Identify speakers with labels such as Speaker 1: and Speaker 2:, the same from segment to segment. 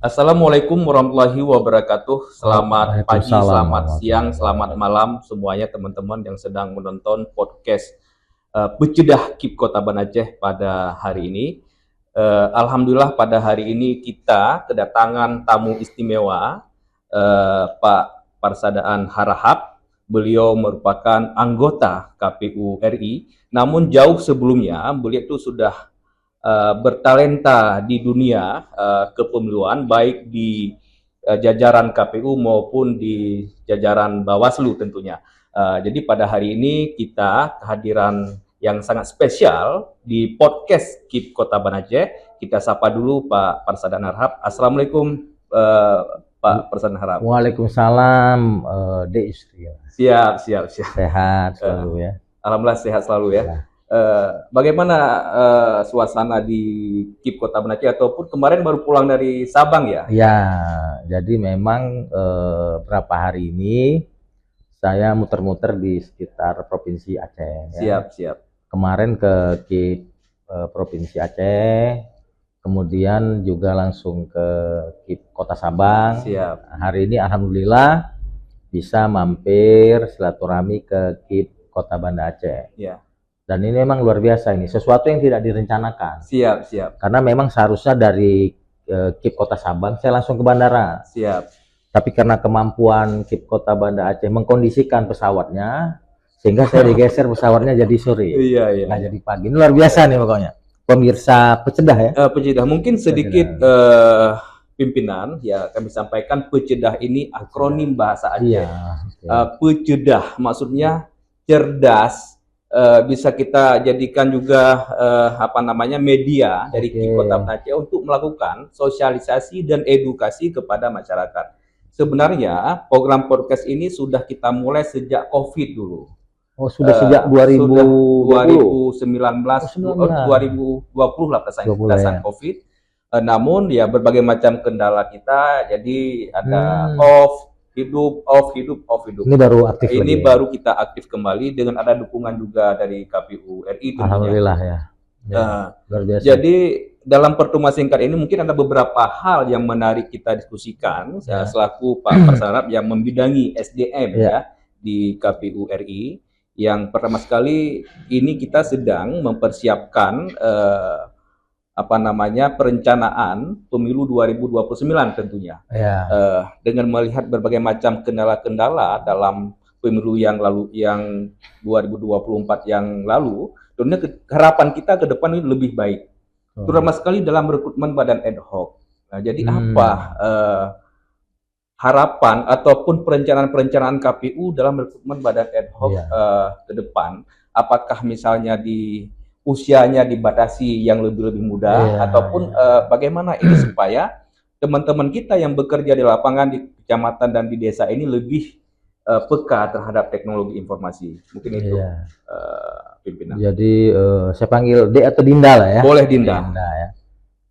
Speaker 1: Assalamualaikum warahmatullahi wabarakatuh. Selamat pagi,
Speaker 2: Waalaikumsalam
Speaker 1: selamat siang,
Speaker 2: warahmatullahi
Speaker 1: selamat
Speaker 2: wabarakatuh.
Speaker 1: malam semuanya teman-teman yang sedang menonton podcast Pecedah KIP Kota Banda Aceh pada hari ini. Alhamdulillah pada hari ini kita kedatangan tamu istimewa, Pak Parsadaan Harahap. Beliau merupakan anggota KPU RI, namun jauh sebelumnya beliau itu sudah bertalenta di dunia kepemiluan, baik di jajaran KPU maupun di jajaran Bawaslu tentunya. Jadi pada hari ini kita kehadiran yang sangat spesial di podcast KIP Kota Banda Aceh. Kita sapa dulu Pak Parsadaan Harahap. Assalamualaikum Pak Parsadaan Harahap.
Speaker 2: Waalaikumsalam, Dek Yusri.
Speaker 1: Siap.
Speaker 2: Sehat selalu ya.
Speaker 1: Alhamdulillah sehat selalu ya. Bagaimana suasana di KIP Kota Banda Aceh ataupun kemarin baru pulang dari Sabang ya?
Speaker 2: Ya, jadi memang berapa hari ini saya muter-muter di sekitar Provinsi Aceh. Ya.
Speaker 1: Siap.
Speaker 2: Kemarin ke KIP Provinsi Aceh, kemudian juga langsung ke KIP Kota Sabang.
Speaker 1: Siap.
Speaker 2: Hari ini alhamdulillah bisa mampir silaturahmi ke KIP Kota Banda Aceh.
Speaker 1: Ya.
Speaker 2: Dan ini memang luar biasa, ini sesuatu yang tidak direncanakan.
Speaker 1: Siap.
Speaker 2: Karena memang seharusnya dari KIP Kota Sabang saya langsung ke bandara.
Speaker 1: Siap.
Speaker 2: Tapi karena kemampuan KIP Kota Banda Aceh mengkondisikan pesawatnya, sehingga saya digeser pesawatnya jadi sore.
Speaker 1: Iya.
Speaker 2: Nah, jadi pagi. Ini luar biasa nih pokoknya. Pemirsa Pecedah ya.
Speaker 1: Pecedah mungkin sedikit pimpinan ya kami sampaikan. Pecedah ini akronim bahasa Aceh.
Speaker 2: Iya.
Speaker 1: Pecedah maksudnya cerdas. Bisa kita jadikan juga media dari KIP Kota Banda Aceh untuk melakukan sosialisasi dan edukasi kepada masyarakat. Sebenarnya program podcast ini sudah kita mulai sejak COVID dulu.
Speaker 2: Oh, sudah sejak 2019,
Speaker 1: 2020 lah perasaan COVID. Namun ya berbagai macam kendala kita, jadi ada off hidup. Ini
Speaker 2: baru aktif.
Speaker 1: Ini baru kita aktif kembali dengan ada dukungan juga dari KPU RI tentunya.
Speaker 2: Alhamdulillah ya.
Speaker 1: Luar biasa. Jadi dalam pertemuan singkat ini mungkin ada beberapa hal yang menarik kita diskusikan selaku Pak Parsadaan yang membidangi SDM ya di KPU RI. Yang pertama sekali ini kita sedang mempersiapkan perencanaan pemilu 2029 tentunya. Dengan melihat berbagai macam kendala-kendala dalam pemilu yang lalu, yang 2024 yang lalu, tentunya harapan kita ke depan ini lebih baik. Terutama sekali dalam rekrutmen badan ad hoc. Nah, jadi apa harapan ataupun perencanaan KPU dalam rekrutmen badan ad hoc ke depan? Apakah misalnya di usianya dibatasi yang lebih muda ataupun bagaimana ini supaya teman-teman kita yang bekerja di lapangan di kecamatan dan di desa ini lebih peka terhadap teknologi informasi. Mungkin itu pimpinan.
Speaker 2: Jadi saya panggil D atau Dinda lah ya.
Speaker 1: Boleh Dinda
Speaker 2: ya.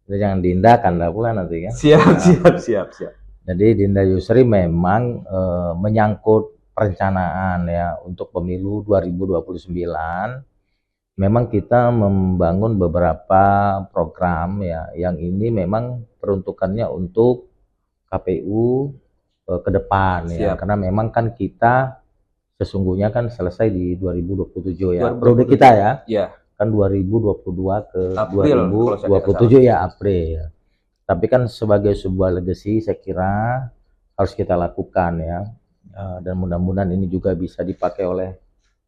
Speaker 2: Jadi jangan Dinda Kanda pula nanti kan.
Speaker 1: Siap.
Speaker 2: Jadi Dinda Yusri memang menyangkut perencanaan ya untuk pemilu 2029. Memang kita membangun beberapa program ya, yang ini memang peruntukannya untuk KPU ke depan ya, karena memang kan kita sesungguhnya kan selesai di 2027 ya, periode kita ya, kan 2022 ke April, 2027 ya April. Tapi kan sebagai sebuah legacy saya kira harus kita lakukan ya, dan mudah-mudahan ini juga bisa dipakai oleh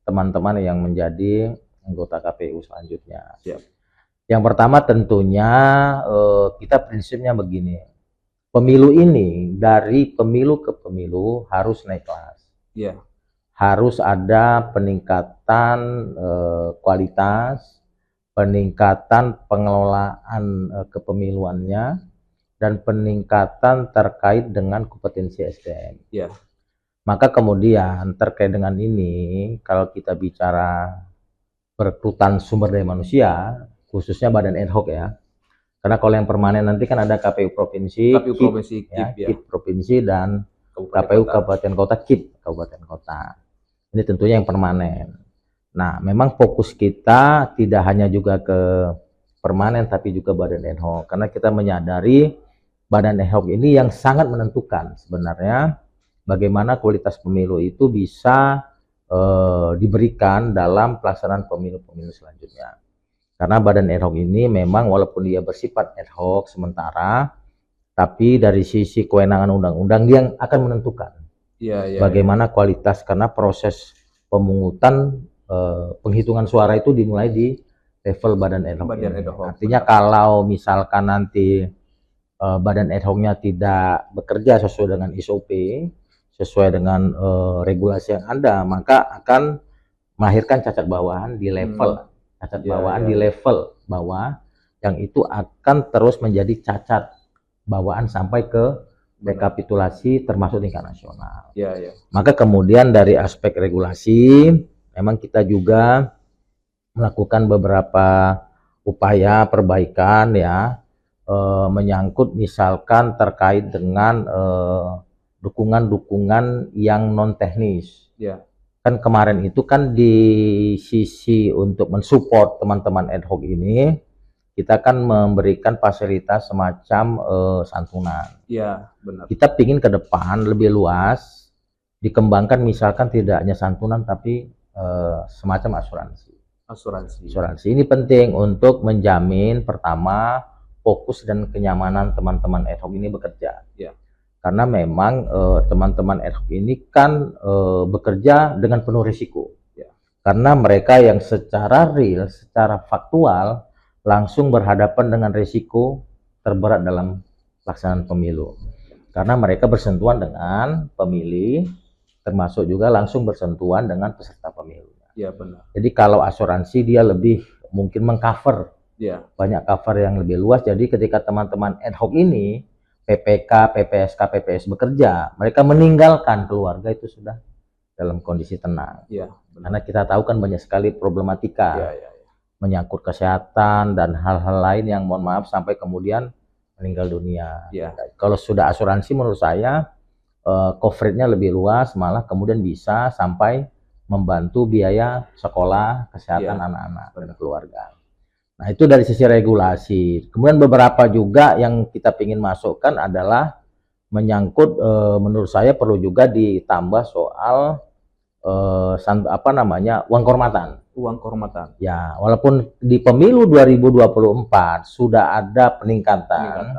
Speaker 2: teman-teman yang menjadi anggota KPU selanjutnya. Yang pertama tentunya kita prinsipnya begini, pemilu ini dari pemilu ke pemilu harus naik kelas. Harus ada peningkatan kualitas, peningkatan pengelolaan kepemiluannya, dan peningkatan terkait dengan kompetensi SDM. Maka kemudian terkait dengan ini, kalau kita bicara perekrutan sumber daya manusia, khususnya badan ad hoc ya. Karena kalau yang permanen nanti kan ada KPU provinsi, KIP provinsi, dan KPU kabupaten kota, KIP kabupaten kota. Ini tentunya yang permanen. Nah, memang fokus kita tidak hanya juga ke permanen tapi juga badan ad hoc, karena kita menyadari badan ad hoc ini yang sangat menentukan sebenarnya bagaimana kualitas pemilu itu bisa diberikan dalam pelaksanaan pemilu-pemilu selanjutnya. Karena badan ad hoc ini memang walaupun dia bersifat ad hoc sementara, tapi dari sisi kewenangan undang-undang dia yang akan menentukan bagaimana kualitas, karena proses pemungutan penghitungan suara itu dimulai di level badan ad hoc. Artinya kalau misalkan nanti badan ad hocnya tidak bekerja sesuai dengan SOP, sesuai dengan regulasi yang ada, maka akan melahirkan cacat bawahan di level di level bawah, yang itu akan terus menjadi cacat bawaan sampai ke rekapitulasi termasuk tingkat nasional. Maka kemudian dari aspek regulasi memang kita juga melakukan beberapa upaya perbaikan ya, menyangkut misalkan terkait dengan dukungan-dukungan yang non teknis. Kan kemarin itu kan di sisi untuk mensupport teman-teman ad hoc ini, kita kan memberikan fasilitas semacam santunan.
Speaker 1: Benar.
Speaker 2: Kita ingin ke depan lebih luas dikembangkan, misalkan tidak hanya santunan tapi semacam asuransi. Ini penting untuk menjamin pertama fokus dan kenyamanan teman-teman ad hoc ini bekerja. Karena memang teman-teman ad hoc ini kan bekerja dengan penuh risiko. Karena mereka yang secara real, secara faktual langsung berhadapan dengan risiko terberat dalam pelaksanaan pemilu. Karena mereka bersentuhan dengan pemilih, termasuk juga langsung bersentuhan dengan peserta pemilu.
Speaker 1: Benar.
Speaker 2: Jadi kalau asuransi dia lebih mungkin mengcover, banyak cover yang lebih luas. Jadi ketika teman-teman ad hoc ini PPK, PPSK, PPS bekerja, mereka meninggalkan keluarga itu sudah dalam kondisi tenang. Karena kita tahu kan banyak sekali problematika menyangkut kesehatan dan hal-hal lain yang mohon maaf sampai kemudian meninggal dunia. Kalau sudah asuransi menurut saya coveragenya lebih luas, malah kemudian bisa sampai membantu biaya sekolah, kesehatan anak-anak dan keluarga. Nah itu dari sisi regulasi. Kemudian beberapa juga yang kita ingin masukkan adalah menyangkut menurut saya perlu juga ditambah soal uang kehormatan. Ya, walaupun di pemilu 2024 sudah ada peningkatan.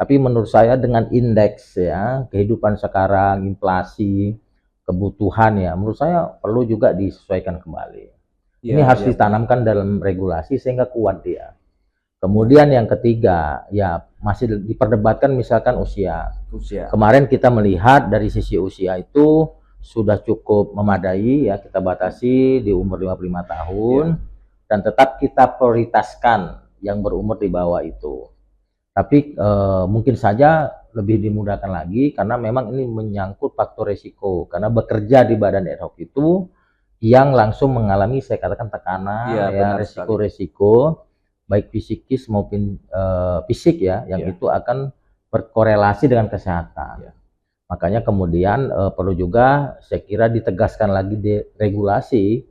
Speaker 2: Tapi menurut saya dengan indeks ya kehidupan sekarang, inflasi, kebutuhan ya, menurut saya perlu juga disesuaikan kembali. Ini harus ditanamkan dalam regulasi sehingga kuat dia. Kemudian yang ketiga, ya masih diperdebatkan misalkan usia. Kemarin kita melihat dari sisi usia itu sudah cukup memadai ya, kita batasi di umur 55 tahun dan tetap kita prioritaskan yang berumur di bawah itu. Tapi mungkin saja lebih dimudahkan lagi karena memang ini menyangkut faktor risiko, karena bekerja di badan ad hoc itu yang langsung mengalami saya katakan tekanan resiko-resiko baik fisikis maupun fisik ya, yang itu akan berkorelasi dengan kesehatan. Makanya kemudian perlu juga saya kira ditegaskan lagi di regulasi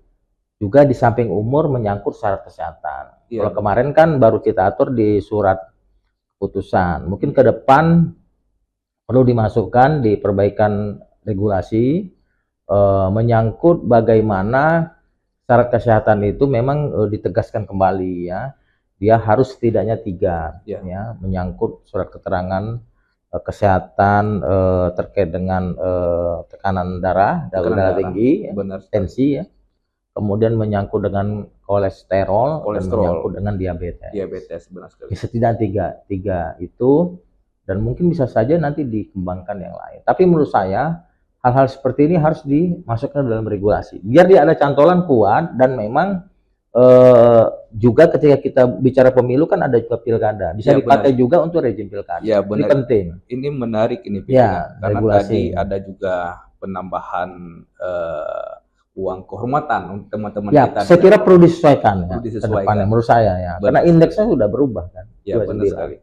Speaker 2: juga di samping umur menyangkut syarat kesehatan. Kalau kemarin kan baru kita atur di surat keputusan, mungkin ke depan perlu dimasukkan di perbaikan regulasi menyangkut bagaimana syarat kesehatan itu memang ditegaskan kembali ya. Dia harus setidaknya 3 ya, menyangkut surat keterangan kesehatan terkait dengan tekanan darah tinggi, tensi ya. Kemudian menyangkut dengan kolesterol. Dan menyangkut dengan diabetes.
Speaker 1: Benar sekali.
Speaker 2: Setidaknya 3 itu, dan mungkin bisa saja nanti dikembangkan yang lain. Tapi menurut saya hal-hal seperti ini harus dimasukkan dalam regulasi biar dia ada cantolan kuat. Dan memang juga ketika kita bicara pemilu kan ada juga pilkada, bisa dipakai juga untuk rejim pilkada. Ini penting. Ini
Speaker 1: menarik ini
Speaker 2: karena
Speaker 1: regulasi. Tadi ada juga penambahan uang kehormatan untuk teman-teman kita.
Speaker 2: Saya kira perlu disesuaikan ya, ke depannya menurut saya ya. Karena indeksnya sudah berubah kan.
Speaker 1: Benar sekali.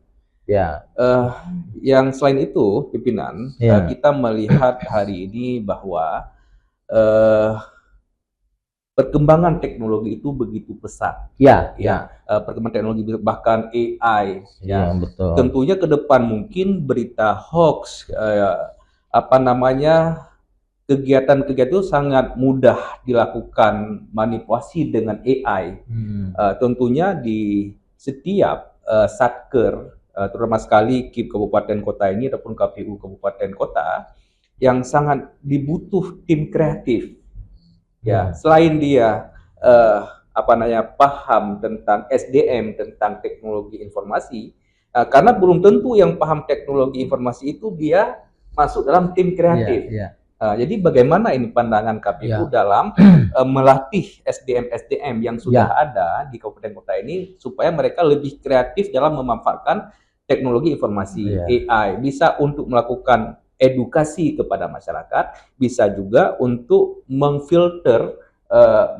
Speaker 1: Yang selain itu pimpinan, kita melihat hari ini bahwa perkembangan teknologi itu begitu pesat.
Speaker 2: Ya,
Speaker 1: Ya, perkembangan teknologi bahkan AI,
Speaker 2: ya,
Speaker 1: ya.
Speaker 2: betul.
Speaker 1: Tentunya ke depan mungkin berita hoax, apa namanya, kegiatan-kegiatan itu sangat mudah dilakukan manipulasi dengan AI. Tentunya di setiap satker, terutama sekali KIP kabupaten kota ini ataupun KPU kabupaten kota, yang sangat dibutuh tim kreatif. Ya, selain dia apa namanya paham tentang SDM, tentang teknologi informasi, karena belum tentu yang paham teknologi informasi itu dia masuk dalam tim kreatif. Jadi bagaimana ini pandangan KPU dalam melatih SDM yang sudah ada di kabupaten kota ini supaya mereka lebih kreatif dalam memanfaatkan teknologi informasi AI, bisa untuk melakukan edukasi kepada masyarakat, bisa juga untuk memfilter,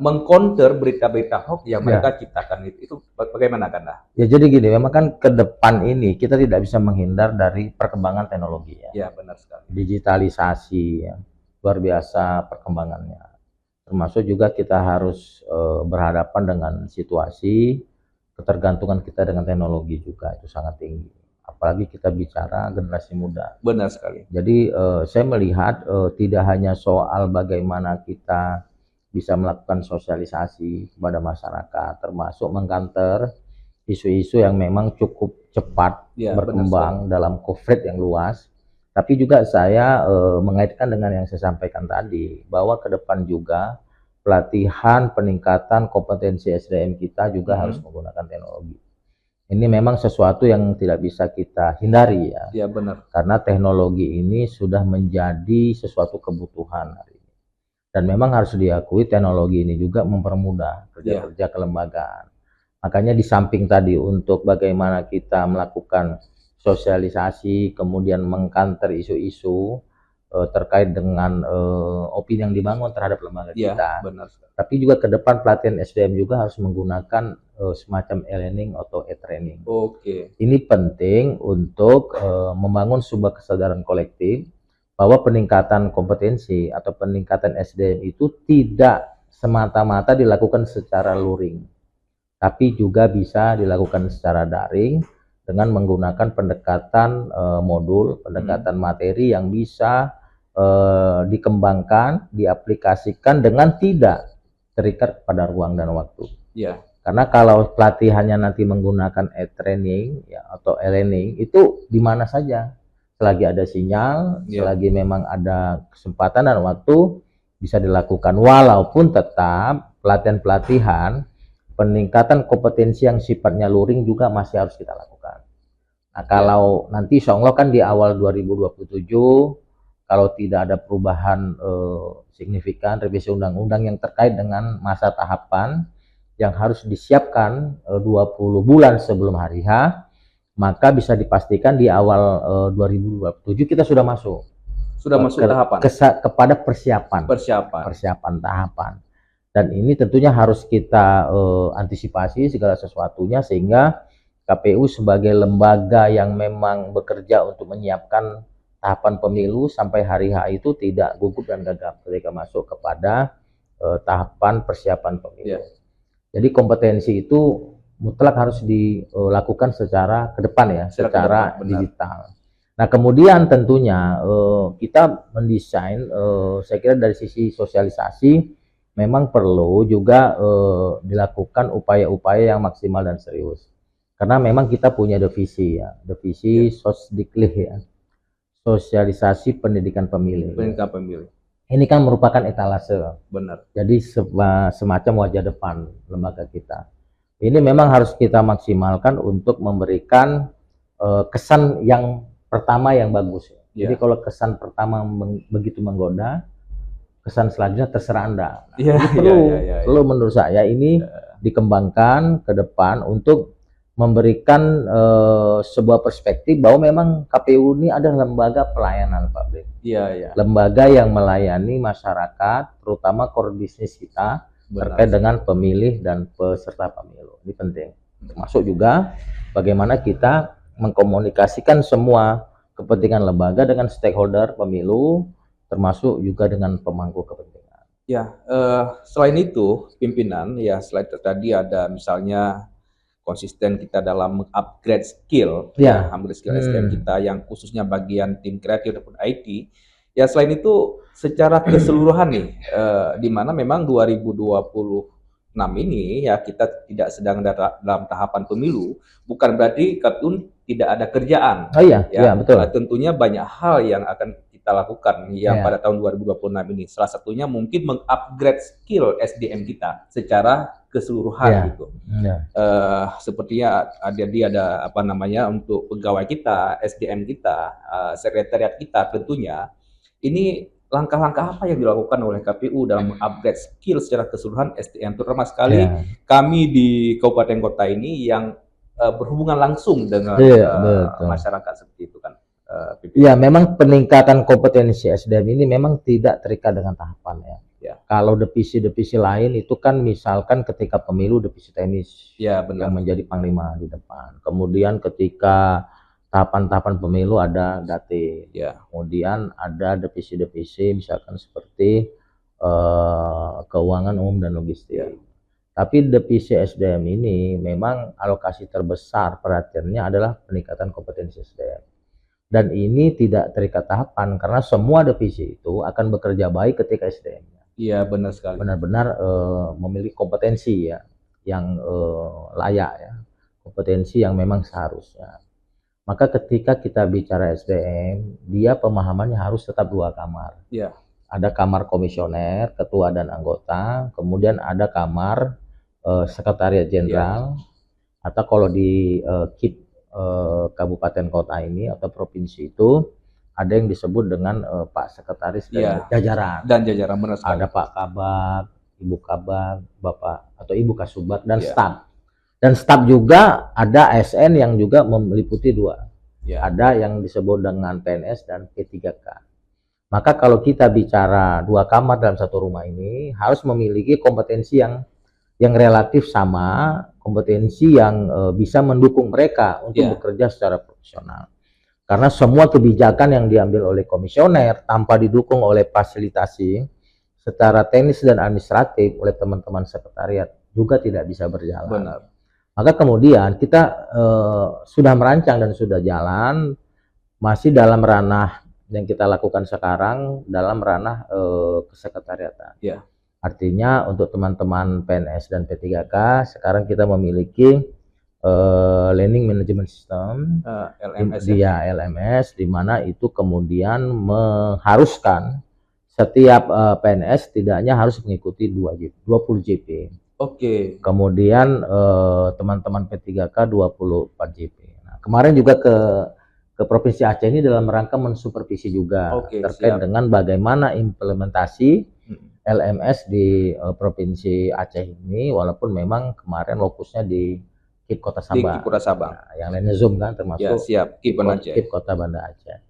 Speaker 1: mengcounter berita-berita hoax yang mereka ciptakan itu bagaimana Kanda?
Speaker 2: Ya jadi gini, memang kan ke depan ini kita tidak bisa menghindar dari perkembangan teknologi ya.
Speaker 1: Ya benar sekali.
Speaker 2: Digitalisasi ya, luar biasa perkembangannya. Termasuk juga kita harus berhadapan dengan situasi ketergantungan kita dengan teknologi juga itu sangat tinggi. Apalagi kita bicara generasi muda.
Speaker 1: Benar sekali.
Speaker 2: Jadi saya melihat tidak hanya soal bagaimana kita bisa melakukan sosialisasi kepada masyarakat, termasuk mengkanter isu-isu yang memang cukup cepat berkembang dalam coverage yang luas. Tapi juga saya mengaitkan dengan yang saya sampaikan tadi, bahwa ke depan juga pelatihan peningkatan kompetensi SDM kita juga harus menggunakan teknologi. Ini memang sesuatu yang tidak bisa kita hindari ya.
Speaker 1: Ya benar.
Speaker 2: Karena teknologi ini sudah menjadi sesuatu kebutuhan hari ini. Dan memang harus diakui teknologi ini juga mempermudah kerja-kerja kelembagaan. Makanya di samping tadi untuk bagaimana kita melakukan sosialisasi, kemudian mengkanter isu-isu terkait dengan opini yang dibangun terhadap lembaga kita.
Speaker 1: Benar.
Speaker 2: Tapi juga ke depan pelatihan SDM juga harus menggunakan semacam e-learning atau e-training. Ini penting untuk membangun sebuah kesadaran kolektif bahwa peningkatan kompetensi atau peningkatan SDM itu tidak semata-mata dilakukan secara luring, tapi juga bisa dilakukan secara daring dengan menggunakan pendekatan modul, pendekatan materi yang bisa dikembangkan, diaplikasikan dengan tidak terikat pada ruang dan waktu. Karena kalau pelatihannya nanti menggunakan e-training ya, atau e-learning itu di mana saja, selagi ada sinyal, selagi memang ada kesempatan dan waktu bisa dilakukan, walaupun tetap pelatihan-pelatihan peningkatan kompetensi yang sifatnya luring juga masih harus kita lakukan. Nah, kalau nanti insya Allah kan di awal 2027 kalau tidak ada perubahan signifikan revisi undang-undang yang terkait dengan masa tahapan yang harus disiapkan 20 bulan sebelum hari H, maka bisa dipastikan di awal 2027 kita sudah masuk.
Speaker 1: Sudah masuk tahapan?
Speaker 2: Kepada persiapan tahapan. Dan ini tentunya harus kita antisipasi segala sesuatunya sehingga KPU sebagai lembaga yang memang bekerja untuk menyiapkan tahapan pemilu sampai hari H itu tidak gugup dan gagap ketika masuk kepada tahapan persiapan pemilu. Jadi kompetensi itu mutlak harus dilakukan secara ke depan ya, secara digital. Nah kemudian tentunya kita mendesain, saya kira dari sisi sosialisasi memang perlu juga dilakukan upaya-upaya yang maksimal dan serius. Karena memang kita punya divisi ya, divisi Sosdiklih ya, sosialisasi pendidikan pemilih. Ini kan merupakan etalase.
Speaker 1: Benar.
Speaker 2: Jadi semacam wajah depan lembaga kita. Ini memang harus kita maksimalkan untuk memberikan kesan yang pertama yang bagus. Jadi kalau kesan pertama begitu menggoda, kesan selanjutnya terserah Anda. Perlu menurut saya ini dikembangkan ke depan untuk memberikan sebuah perspektif bahwa memang KPU ini adalah lembaga pelayanan publik. Lembaga yang melayani masyarakat, terutama core bisnis kita terkait dengan pemilih dan peserta pemilu. Ini penting. Termasuk juga bagaimana kita mengkomunikasikan semua kepentingan lembaga dengan stakeholder pemilu, termasuk juga dengan pemangku kepentingan.
Speaker 1: Ya, selain itu pimpinan ya selain tadi ada misalnya konsisten kita dalam meng-upgrade skill ya,
Speaker 2: Ya,
Speaker 1: upgrade skill SDM kita yang khususnya bagian tim kreatif ataupun IT. Ya selain itu secara keseluruhan nih, di mana memang 2026 ini ya kita tidak sedang dalam tahapan pemilu, bukan berarti KPU tidak ada kerjaan
Speaker 2: oh iya, iya
Speaker 1: ya.
Speaker 2: betul.
Speaker 1: Tentunya banyak hal yang akan kita lakukan yang pada
Speaker 2: Ya,
Speaker 1: tahun 2026 ini. Salah satunya mungkin meng-upgrade skill SDM kita secara keseluruhan
Speaker 2: ya,
Speaker 1: gitu.
Speaker 2: ya,
Speaker 1: Sepertinya ada apa namanya untuk pegawai kita, SDM kita, sekretariat kita tentunya. Ini langkah-langkah apa yang dilakukan oleh KPU dalam mengupgrade skill secara keseluruhan SDM, terutama sekali
Speaker 2: ya,
Speaker 1: kami di kabupaten kota ini yang berhubungan langsung dengan
Speaker 2: iya betul.
Speaker 1: masyarakat seperti itu kan,
Speaker 2: Ya,
Speaker 1: pimpinan.
Speaker 2: memang peningkatan kompetensi SDM ini memang tidak terikat dengan tahapan ya.
Speaker 1: Ya,
Speaker 2: Kalau divisi-divisi lain itu kan misalkan ketika pemilu divisi teknis
Speaker 1: ya
Speaker 2: yang
Speaker 1: benar.
Speaker 2: menjadi panglima di depan. Kemudian ketika tahapan-tahapan pemilu ada Datin.
Speaker 1: Ya,
Speaker 2: Kemudian ada divisi-divisi misalkan seperti keuangan umum dan logistik.
Speaker 1: ya,
Speaker 2: Tapi divisi SDM ini memang alokasi terbesar perhatiannya adalah peningkatan kompetensi SDM. Dan ini tidak terikat tahapan karena semua divisi itu akan bekerja baik ketika SDM-nya
Speaker 1: iya benar sekali.
Speaker 2: benar-benar memiliki kompetensi ya yang layak ya, kompetensi yang memang seharusnya. Maka ketika kita bicara SDM, dia pemahamannya harus tetap dua kamar.
Speaker 1: Ya,
Speaker 2: Ada kamar komisioner, ketua dan anggota, kemudian ada kamar sekretariat
Speaker 1: ya,
Speaker 2: jenderal, atau kalau di KIP kabupaten kota ini atau provinsi itu ada yang disebut dengan Pak Sekretaris dan
Speaker 1: ya.
Speaker 2: jajaran.
Speaker 1: Dan jajaran benar sekali.
Speaker 2: Ada Pak Kabak, Ibu Kabak, Bapak atau Ibu Kasubag dan
Speaker 1: Ya,
Speaker 2: staf. Dan staf juga ada ASN yang juga meliputi dua.
Speaker 1: ya,
Speaker 2: Ada yang disebut dengan PNS dan P3K. Maka kalau kita bicara dua kamar dalam satu rumah ini harus memiliki kompetensi yang relatif sama, kompetensi yang bisa mendukung mereka untuk
Speaker 1: ya,
Speaker 2: bekerja secara profesional. Karena semua kebijakan yang diambil oleh komisioner tanpa didukung oleh fasilitasi secara teknis dan administratif oleh teman-teman sekretariat juga tidak bisa berjalan.
Speaker 1: benar.
Speaker 2: Maka kemudian kita sudah merancang dan sudah jalan masih dalam ranah yang kita lakukan sekarang dalam ranah kesekretariatan.
Speaker 1: Ya,
Speaker 2: Artinya untuk teman-teman PNS dan P3K sekarang kita memiliki Learning Management System
Speaker 1: LMS ya.
Speaker 2: dia LMS di mana itu kemudian mengharuskan setiap PNS tidaknya harus mengikuti 20 JP.
Speaker 1: Oke,
Speaker 2: Kemudian teman-teman P3K 24 JP. Nah, kemarin juga ke Provinsi Aceh ini dalam rangka mensupervisi juga
Speaker 1: Oke,
Speaker 2: terkait
Speaker 1: siap.
Speaker 2: dengan bagaimana implementasi
Speaker 1: Mm.
Speaker 2: LMS di Provinsi Aceh ini, walaupun memang kemarin fokusnya di KIP Kota
Speaker 1: Di
Speaker 2: Sabang.
Speaker 1: Kipura Sabang.
Speaker 2: Nah, yang lainnya Zoom kan
Speaker 1: Ya,
Speaker 2: termasuk
Speaker 1: siap.
Speaker 2: KIP
Speaker 1: Kipun Aceh.
Speaker 2: Kota Banda Aceh.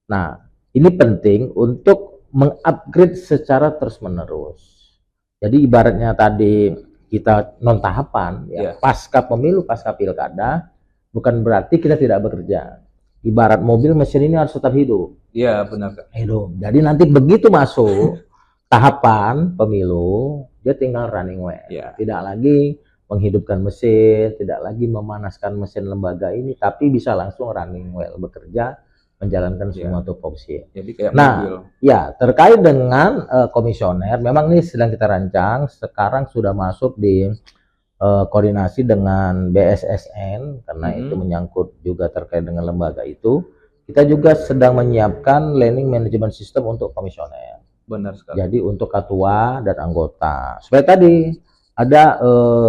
Speaker 2: Nah, ini penting untuk mengupgrade secara terus-menerus. Jadi ibaratnya tadi kita non tahapan ya,
Speaker 1: Ya,
Speaker 2: pasca pemilu, pasca pilkada, bukan berarti kita tidak bekerja. Ibarat mobil mesin ini harus tetap hidup.
Speaker 1: ya benar.
Speaker 2: Hidup. Jadi nanti begitu masuk tahapan pemilu, dia tinggal running well.
Speaker 1: Ya,
Speaker 2: Tidak lagi menghidupkan mesin, tidak lagi memanaskan mesin lembaga ini, tapi bisa langsung running well, bekerja, menjalankan
Speaker 1: ya.
Speaker 2: semua tupoksi.
Speaker 1: Jadi kayak
Speaker 2: Nah,
Speaker 1: mobil.
Speaker 2: ya terkait dengan komisioner, memang ini sedang kita rancang, sekarang sudah masuk di koordinasi dengan BSSN, karena itu menyangkut juga terkait dengan lembaga itu. Kita juga sedang menyiapkan Learning Management System untuk komisioner.
Speaker 1: Benar sekali.
Speaker 2: Jadi untuk ketua dan anggota, supaya tadi ada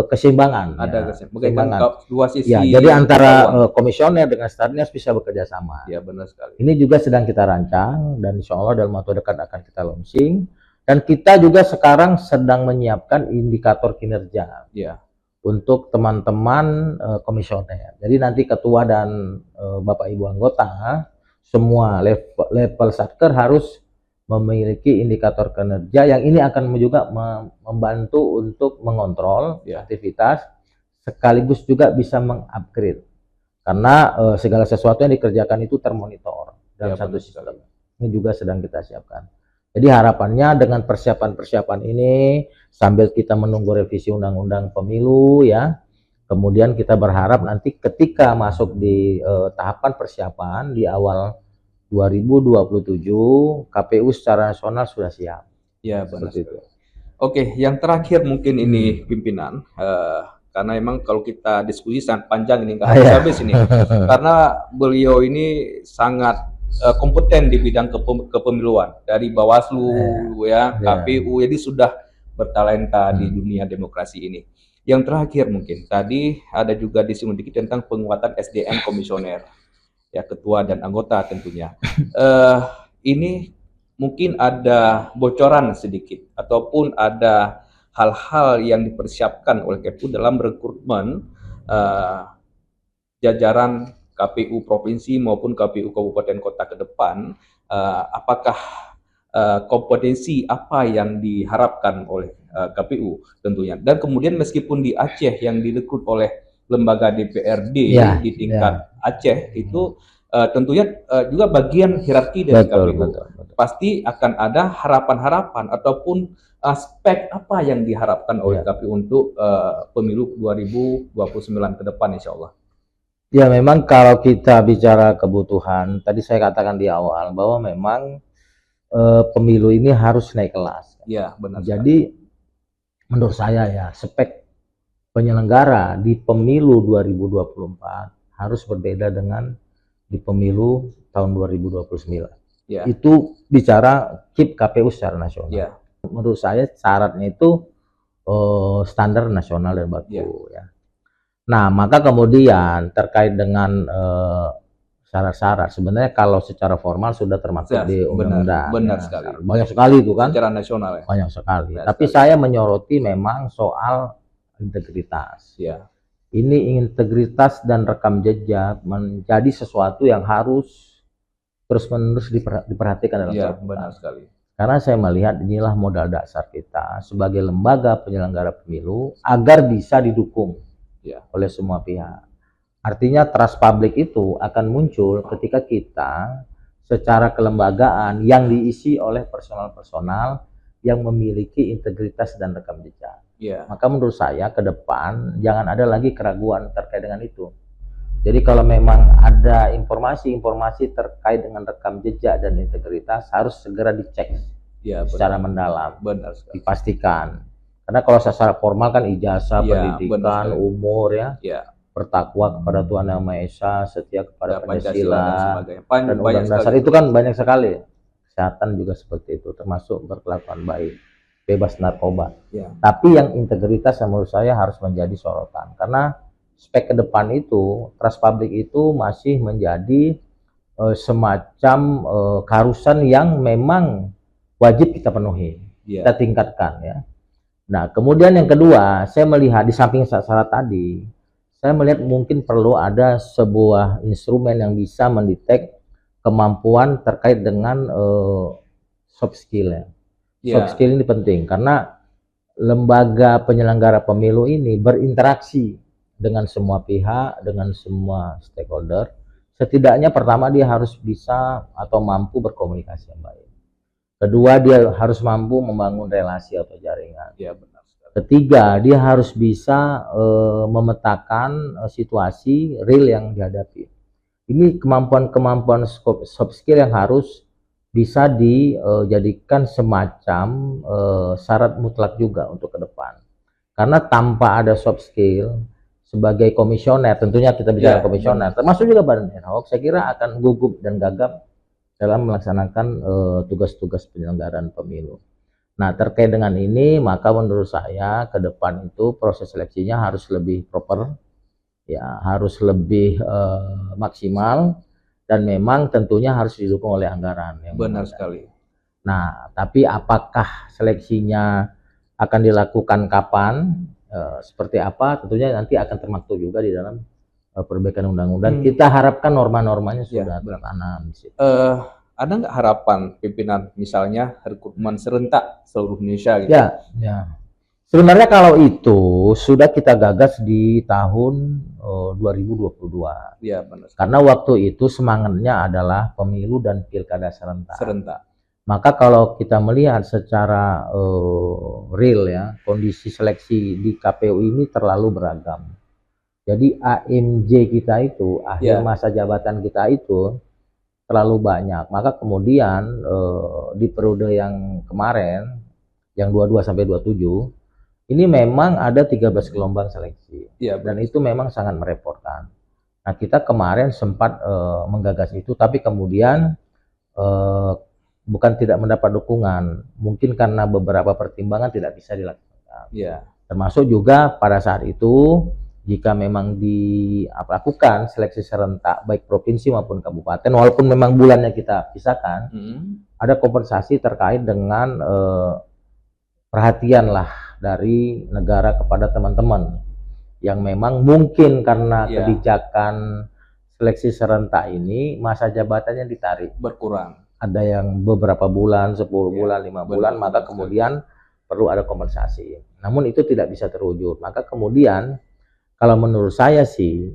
Speaker 2: keseimbangan.
Speaker 1: Ada
Speaker 2: ya,
Speaker 1: keseimbangan. Dua sisi.
Speaker 2: Ya, jadi antara
Speaker 1: ketahuan.
Speaker 2: komisioner dengan stafnya bisa bekerja sama.
Speaker 1: Ya, benar sekali.
Speaker 2: Ini juga sedang kita rancang dan insya Allah dalam waktu dekat akan kita launching. Dan kita juga sekarang sedang menyiapkan indikator kinerja
Speaker 1: Ya,
Speaker 2: untuk teman-teman komisioner. Jadi nanti ketua dan Bapak Ibu anggota semua level satker harus memiliki indikator kinerja yang ini akan juga membantu untuk mengontrol
Speaker 1: ya,
Speaker 2: aktivitas sekaligus juga bisa mengupgrade karena segala sesuatu yang dikerjakan itu termonitor dalam
Speaker 1: ya,
Speaker 2: satu
Speaker 1: benar
Speaker 2: sistem.
Speaker 1: sekali.
Speaker 2: Ini juga sedang kita siapkan. Jadi harapannya dengan persiapan-persiapan ini sambil kita menunggu revisi undang-undang pemilu ya, kemudian kita berharap nanti ketika masuk di tahapan persiapan di awal 2027 KPU secara nasional sudah siap.
Speaker 1: Ya, benar.
Speaker 2: Seperti itu.
Speaker 1: Oke, yang terakhir mungkin ini pimpinan, karena emang kalau kita diskusi sangat panjang ini, nggak habis-habis ini, karena beliau ini sangat kompeten di bidang kepemiluan dari Bawaslu, KPU, jadi sudah bertalenta di dunia demokrasi ini. Yang terakhir mungkin tadi ada juga disinggung dikit tentang penguatan SDM komisioner, ya ketua dan anggota tentunya. Ini mungkin ada bocoran sedikit ataupun ada hal-hal yang dipersiapkan oleh KPU dalam rekrutmen jajaran KPU provinsi maupun KPU kabupaten kota ke depan, apakah kompetensi apa yang diharapkan oleh KPU tentunya. Dan kemudian meskipun di Aceh yang direkrut oleh lembaga DPRD di tingkat Aceh itu tentunya juga bagian hierarki dari KPU. Pasti akan ada harapan-harapan ataupun aspek apa yang diharapkan oleh KPU untuk pemilu 2029 ke depan insya Allah.
Speaker 2: Ya memang kalau kita bicara kebutuhan, tadi saya katakan di awal bahwa memang pemilu ini harus naik kelas.
Speaker 1: Ya benar.
Speaker 2: Jadi menurut saya ya spek penyelenggara di pemilu 2024 harus berbeda dengan di pemilu tahun 2029.
Speaker 1: Ya.
Speaker 2: Itu bicara KPU secara nasional.
Speaker 1: Ya.
Speaker 2: Menurut saya syaratnya itu standar nasional dan baku ya. Nah, maka kemudian terkait dengan syarat-syarat, sebenarnya kalau secara formal sudah termasuk di undang-undang.
Speaker 1: Benar sekali.
Speaker 2: Banyak sekali itu kan.
Speaker 1: Secara nasional ya.
Speaker 2: Banyak sekali. Tapi saya menyoroti memang soal integritas.
Speaker 1: Ya.
Speaker 2: Ini integritas dan rekam jejak menjadi sesuatu yang harus terus-menerus diperhatikan dalam
Speaker 1: ya, benar sekali.
Speaker 2: Karena saya melihat inilah modal dasar kita sebagai lembaga penyelenggara pemilu agar bisa didukung oleh semua pihak. Artinya trust publik itu akan muncul ketika kita secara kelembagaan yang diisi oleh personal-personal yang memiliki integritas dan rekam jejak. Maka menurut saya ke depan jangan ada lagi keraguan terkait dengan itu. Jadi kalau memang ada informasi-informasi terkait dengan rekam jejak dan integritas harus segera dicek secara mendalam, dipastikan. Karena kalau secara formal kan ijazah, pendidikan, umur bertakwa kepada Tuhan Yang Maha Esa, setia kepada Pancasila dan undang dasar itu kan banyak sekali. Kesehatan juga seperti itu, termasuk berkelakuan baik, bebas narkoba. Tapi yang integritas yang menurut saya harus menjadi sorotan karena spek ke depan itu trust public itu masih menjadi semacam keharusan yang memang wajib kita penuhi, kita tingkatkan ya. Nah, kemudian yang kedua, saya melihat di samping syarat tadi, saya melihat mungkin perlu ada sebuah instrumen yang bisa mendetek kemampuan terkait dengan soft skill ya. Soft skill ini penting karena lembaga penyelenggara pemilu ini berinteraksi dengan semua pihak, dengan semua stakeholder. Setidaknya pertama dia harus bisa atau mampu berkomunikasi yang baik. Kedua, dia harus mampu membangun relasi atau jaringan.
Speaker 1: Benar.
Speaker 2: Ketiga, dia harus bisa memetakan situasi real yang dihadapi. Ini kemampuan-kemampuan soft skill yang harus bisa dijadikan semacam syarat mutlak juga untuk ke depan. Karena tanpa ada soft skill sebagai komisioner, tentunya kita bicara komisioner, termasuk juga badan ad hoc, saya kira akan gugup dan gagap dalam melaksanakan tugas-tugas penyelenggaraan pemilu. Nah, terkait dengan ini, maka menurut saya ke depan itu proses seleksinya harus lebih proper, ya harus lebih maksimal, dan memang tentunya harus didukung oleh anggaran.
Speaker 1: Benar sekali.
Speaker 2: Nah, tapi apakah seleksinya akan dilakukan kapan, seperti apa, tentunya nanti akan termaktub juga di dalam perbaikan undang-undang. Kita harapkan norma-normanya sudah tertanam.
Speaker 1: Ada nggak harapan pimpinan misalnya rekrutmen serentak seluruh Indonesia gitu?
Speaker 2: Ya. Sebenarnya kalau itu sudah kita gagas di tahun 2022.
Speaker 1: Benar.
Speaker 2: Karena waktu itu semangatnya adalah pemilu dan pilkada serentak. Maka kalau kita melihat secara real ya, kondisi seleksi di KPU ini terlalu beragam. Jadi AMJ kita itu, akhir masa jabatan kita itu terlalu banyak. Maka kemudian di periode yang kemarin, yang 22 sampai 27, ini memang ada 13 gelombang seleksi. Dan itu memang sangat merepotkan. Nah, kita kemarin sempat menggagas itu, tapi kemudian bukan tidak mendapat dukungan. Mungkin karena beberapa pertimbangan tidak bisa dilakukan. Termasuk juga pada saat itu, jika memang dilakukan seleksi serentak baik provinsi maupun kabupaten, walaupun memang bulannya kita pisahkan, ada kompensasi terkait dengan perhatian lah dari negara kepada teman-teman yang memang mungkin karena kebijakan seleksi serentak ini masa jabatannya ditarik, berkurang. Ada yang beberapa bulan, 10 bulan, 5 bulan, maka kemudian perlu ada kompensasi. Namun itu tidak bisa terwujud. Maka kemudian kalau menurut saya sih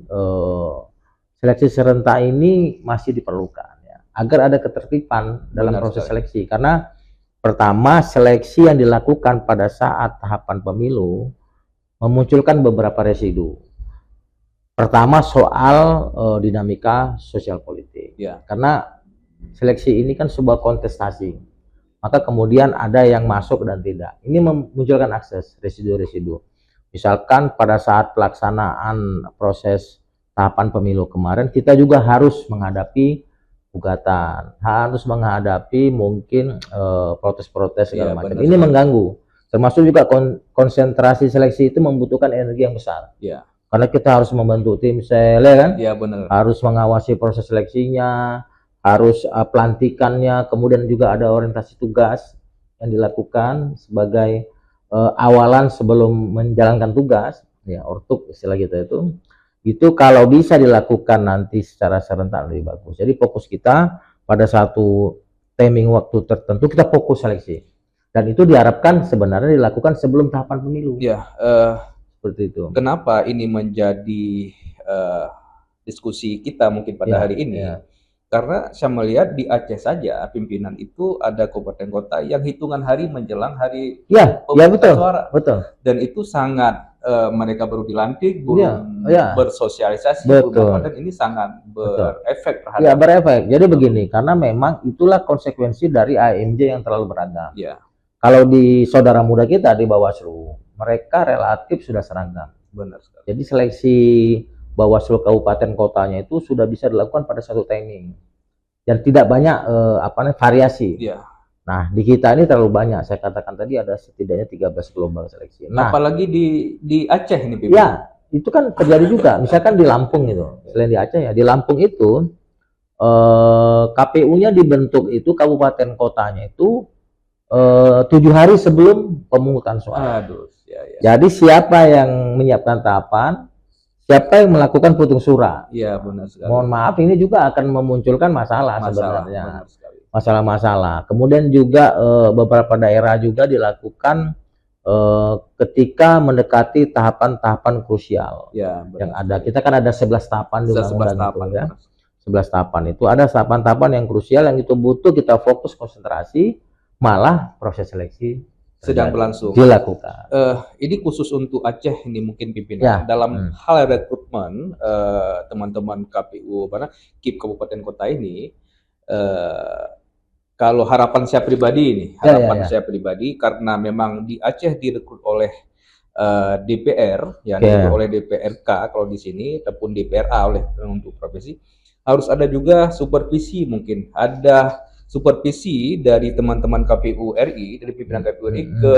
Speaker 2: seleksi serentak ini masih diperlukan ya, agar ada ketertiban dalam proses seleksi. Karena pertama, seleksi yang dilakukan pada saat tahapan pemilu memunculkan beberapa residu. Pertama, soal dinamika sosial politik. Karena seleksi ini kan sebuah kontestasi. Maka kemudian ada yang masuk dan tidak. Ini memunculkan akses residu-residu. Misalkan pada saat pelaksanaan proses tahapan pemilu kemarin, kita juga harus menghadapi gugatan, harus menghadapi mungkin protes-protes segala macam. Ini mengganggu. Termasuk juga konsentrasi seleksi itu membutuhkan energi yang besar. Karena kita harus membentuk tim sel, kan? Harus mengawasi proses seleksinya, harus pelantikannya, kemudian juga ada orientasi tugas yang dilakukan sebagai awalan sebelum menjalankan tugas, ya ortuk istilah kita itu kalau bisa dilakukan nanti secara serentak lebih bagus. Jadi fokus kita pada satu timing waktu tertentu kita fokus seleksi, dan itu diharapkan sebenarnya dilakukan sebelum tahapan pemilu. Seperti itu. Kenapa ini menjadi diskusi kita mungkin pada hari ini? Karena saya melihat di Aceh saja pimpinan itu ada kabupaten kota yang hitungan hari menjelang hari pemungutan suara. Dan itu sangat mereka baru dilantik, belum bersosialisasi, dan ini sangat berefek terhadap. Berefek. Jadi begini, karena memang itulah konsekuensi dari AMJ yang terlalu beragam. Kalau di saudara muda kita di Bawaslu, mereka relatif sudah seragam. Benar sekali. Jadi seleksi Bawaslu kabupaten kotanya itu sudah bisa dilakukan pada satu timing dan tidak banyak variasi. Nah, di kita ini terlalu banyak. Saya katakan tadi ada setidaknya 13 gelombang seleksi. Nah, apalagi di Aceh ini, Pimpin. Ya, itu kan terjadi juga. Misalkan di Lampung itu, selain di Aceh ya, di Lampung itu KPU-nya dibentuk itu kabupaten kotanya itu 7 hari sebelum pemungutan suara. Jadi siapa yang menyiapkan tahapan, siapa yang melakukan putung suara. Benar sekali. Mohon maaf, ini juga akan memunculkan masalah sebenarnya. Masalah-masalah. Kemudian juga beberapa daerah juga dilakukan ketika mendekati tahapan-tahapan krusial yang ada. Kita kan ada 11 tahapan di undang-undang itu ya. 11 tahapan itu ada tahapan-tahapan yang krusial yang itu butuh kita fokus konsentrasi, malah proses seleksi sedang berlangsung dilakukan. Ini khusus untuk Aceh ini mungkin pimpinan dalam hal rekrutmen teman-teman KPU KIP Kabupaten Kota ini, kalau harapan saya pribadi ini, saya pribadi karena memang di Aceh direkrut oleh DPR, oleh DPRK kalau di sini, ataupun DPRA oleh untuk provinsi, harus ada juga supervisi, mungkin ada supervisi dari teman-teman KPU RI, dari pimpinan KPU RI ke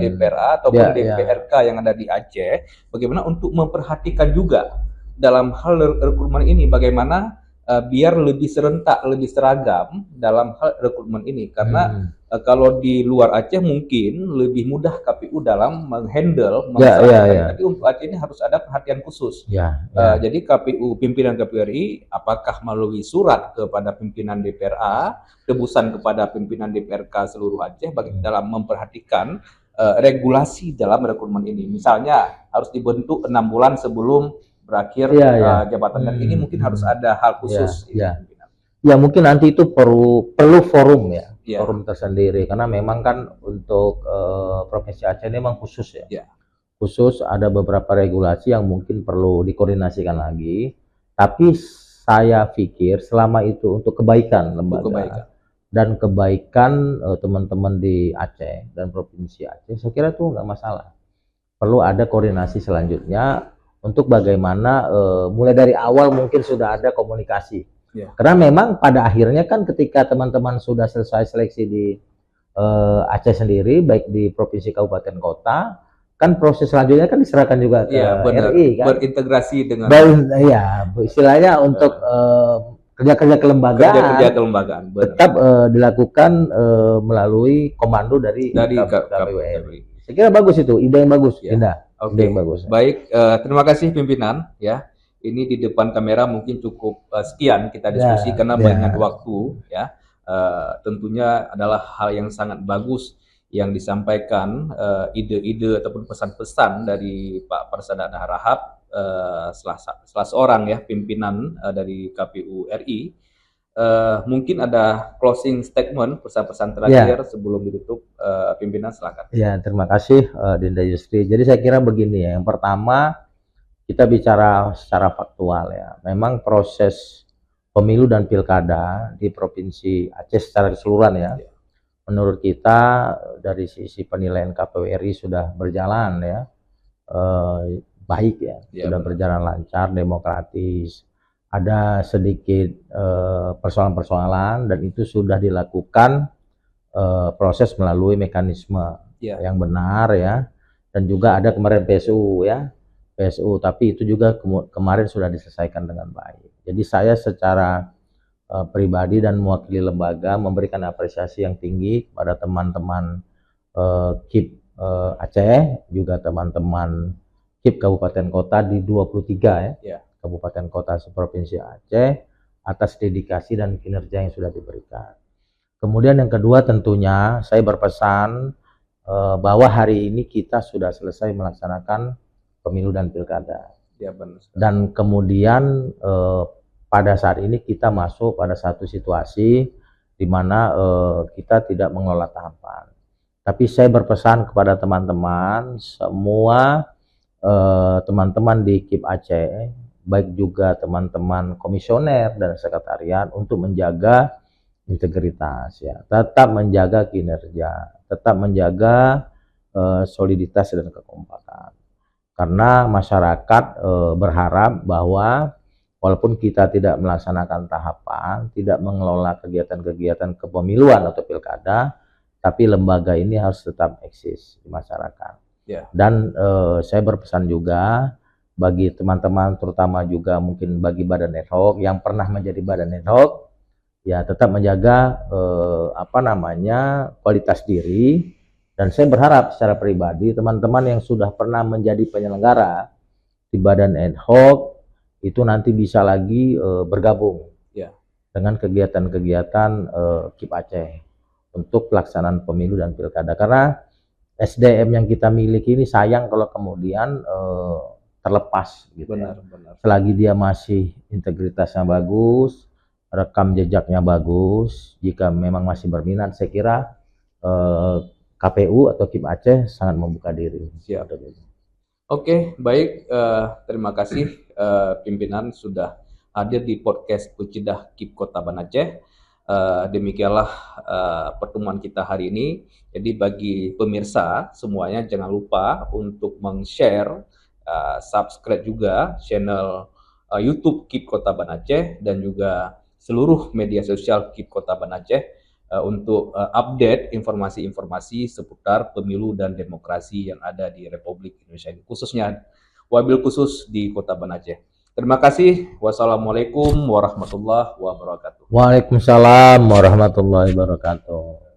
Speaker 2: DPRA ataupun DPRK yang ada di Aceh, bagaimana untuk memperhatikan juga dalam hal rekrutmen ini, bagaimana biar lebih serentak, lebih seragam dalam hal rekrutmen ini. Karena kalau di luar Aceh mungkin lebih mudah KPU dalam menghandle, tapi untuk Aceh ini harus ada perhatian khusus. Jadi pimpinan KPU RI, apakah melalui surat kepada pimpinan DPRA, tebusan kepada pimpinan DPRK seluruh Aceh dalam memperhatikan regulasi dalam rekrutmen ini. Misalnya harus dibentuk 6 bulan sebelum berakhir jabatan, dan ini mungkin harus ada hal khusus. Ya mungkin nanti itu perlu forum ya,
Speaker 1: Ya.
Speaker 2: forum tersendiri karena memang kan untuk Provinsi Aceh ini memang khusus ya.
Speaker 1: Ya.
Speaker 2: Khusus ada beberapa regulasi yang mungkin perlu dikoordinasikan lagi. Tapi saya pikir selama itu untuk kebaikan lembaga dan kebaikan teman-teman di Aceh dan Provinsi Aceh, saya kira itu nggak masalah. Perlu ada koordinasi selanjutnya untuk bagaimana mulai dari awal mungkin sudah ada komunikasi. Ya. Karena memang pada akhirnya kan ketika teman-teman sudah selesai seleksi di Aceh sendiri, baik di provinsi, kabupaten, kota, kan proses selanjutnya kan diserahkan juga ke RI kan.
Speaker 1: Berintegrasi dengan.
Speaker 2: Ya, istilahnya untuk kerja-kerja kelembagaan, tetap dilakukan melalui komando dari KPU RI. Saya kira bagus itu, ide yang bagus, ya. Indah.
Speaker 1: Ide yang bagus. Baik, terima kasih pimpinan ya. Ini di depan kamera mungkin cukup sekian kita diskusi karena mengingat waktu ya. Tentunya adalah hal yang sangat bagus yang disampaikan, ide-ide ataupun pesan-pesan dari Pak Persada Harahap, salah seorang ya pimpinan dari KPU RI. Mungkin ada closing statement, pesan-pesan terakhir sebelum ditutup, pimpinan silakan.
Speaker 2: Ya, terima kasih Dinda Yusri. Jadi saya kira begini ya, yang pertama kita bicara secara faktual ya. Memang proses pemilu dan pilkada di Provinsi Aceh secara keseluruhan ya. Menurut kita dari sisi penilaian KPU RI sudah berjalan ya, baik ya, sudah berjalan lancar, demokratis. Ada sedikit persoalan-persoalan dan itu sudah dilakukan proses melalui mekanisme yang benar ya, dan juga ada kemarin PSU ya, tapi itu juga kemarin sudah diselesaikan dengan baik. Jadi saya secara pribadi dan mewakili lembaga memberikan apresiasi yang tinggi kepada teman-teman KIP Aceh, juga teman-teman KIP Kabupaten Kota di 23 ya, Kabupaten Kota seprovinsi Aceh atas dedikasi dan kinerja yang sudah diberikan. Kemudian yang kedua tentunya saya berpesan bahwa hari ini kita sudah selesai melaksanakan pemilu dan pilkada. Ya, benar. Dan kemudian pada saat ini kita masuk pada satu situasi di mana kita tidak mengelola tahapan. Tapi saya berpesan kepada teman-teman semua, teman-teman di KIP Aceh, baik juga teman-teman komisioner dan sekretariat untuk menjaga integritas ya, tetap menjaga kinerja, tetap menjaga soliditas dan kekompakan. Karena masyarakat berharap bahwa walaupun kita tidak melaksanakan tahapan, tidak mengelola kegiatan-kegiatan kepemiluan atau pilkada, tapi lembaga ini harus tetap eksis di masyarakat. Dan saya berpesan juga bagi teman-teman, terutama juga mungkin bagi badan ad hoc yang pernah menjadi badan ad hoc, ya tetap menjaga kualitas diri. Dan saya berharap secara pribadi teman-teman yang sudah pernah menjadi penyelenggara di badan ad hoc itu nanti bisa lagi bergabung dengan kegiatan-kegiatan KIP Aceh untuk pelaksanaan pemilu dan pilkada. Karena SDM yang kita miliki ini sayang kalau kemudian terlepas gitu. Benar. Selagi dia masih integritasnya bagus, rekam jejaknya bagus, jika memang masih berminat, saya kira KPU atau KIP Aceh sangat membuka diri.
Speaker 1: Siap. Oke, baik. Terima kasih pimpinan sudah hadir di podcast Pucidah KIP Kota Banda Aceh. Demikianlah pertemuan kita hari ini. Jadi bagi pemirsa semuanya jangan lupa untuk meng-share, subscribe juga channel YouTube KIP Kota Banda Aceh dan juga seluruh media sosial KIP Kota Banda Aceh untuk update informasi-informasi seputar pemilu dan demokrasi yang ada di Republik Indonesia ini, khususnya wabil khusus di Kota Banda Aceh. Terima kasih. Wassalamualaikum warahmatullahi wabarakatuh.
Speaker 2: Waalaikumsalam warahmatullahi wabarakatuh.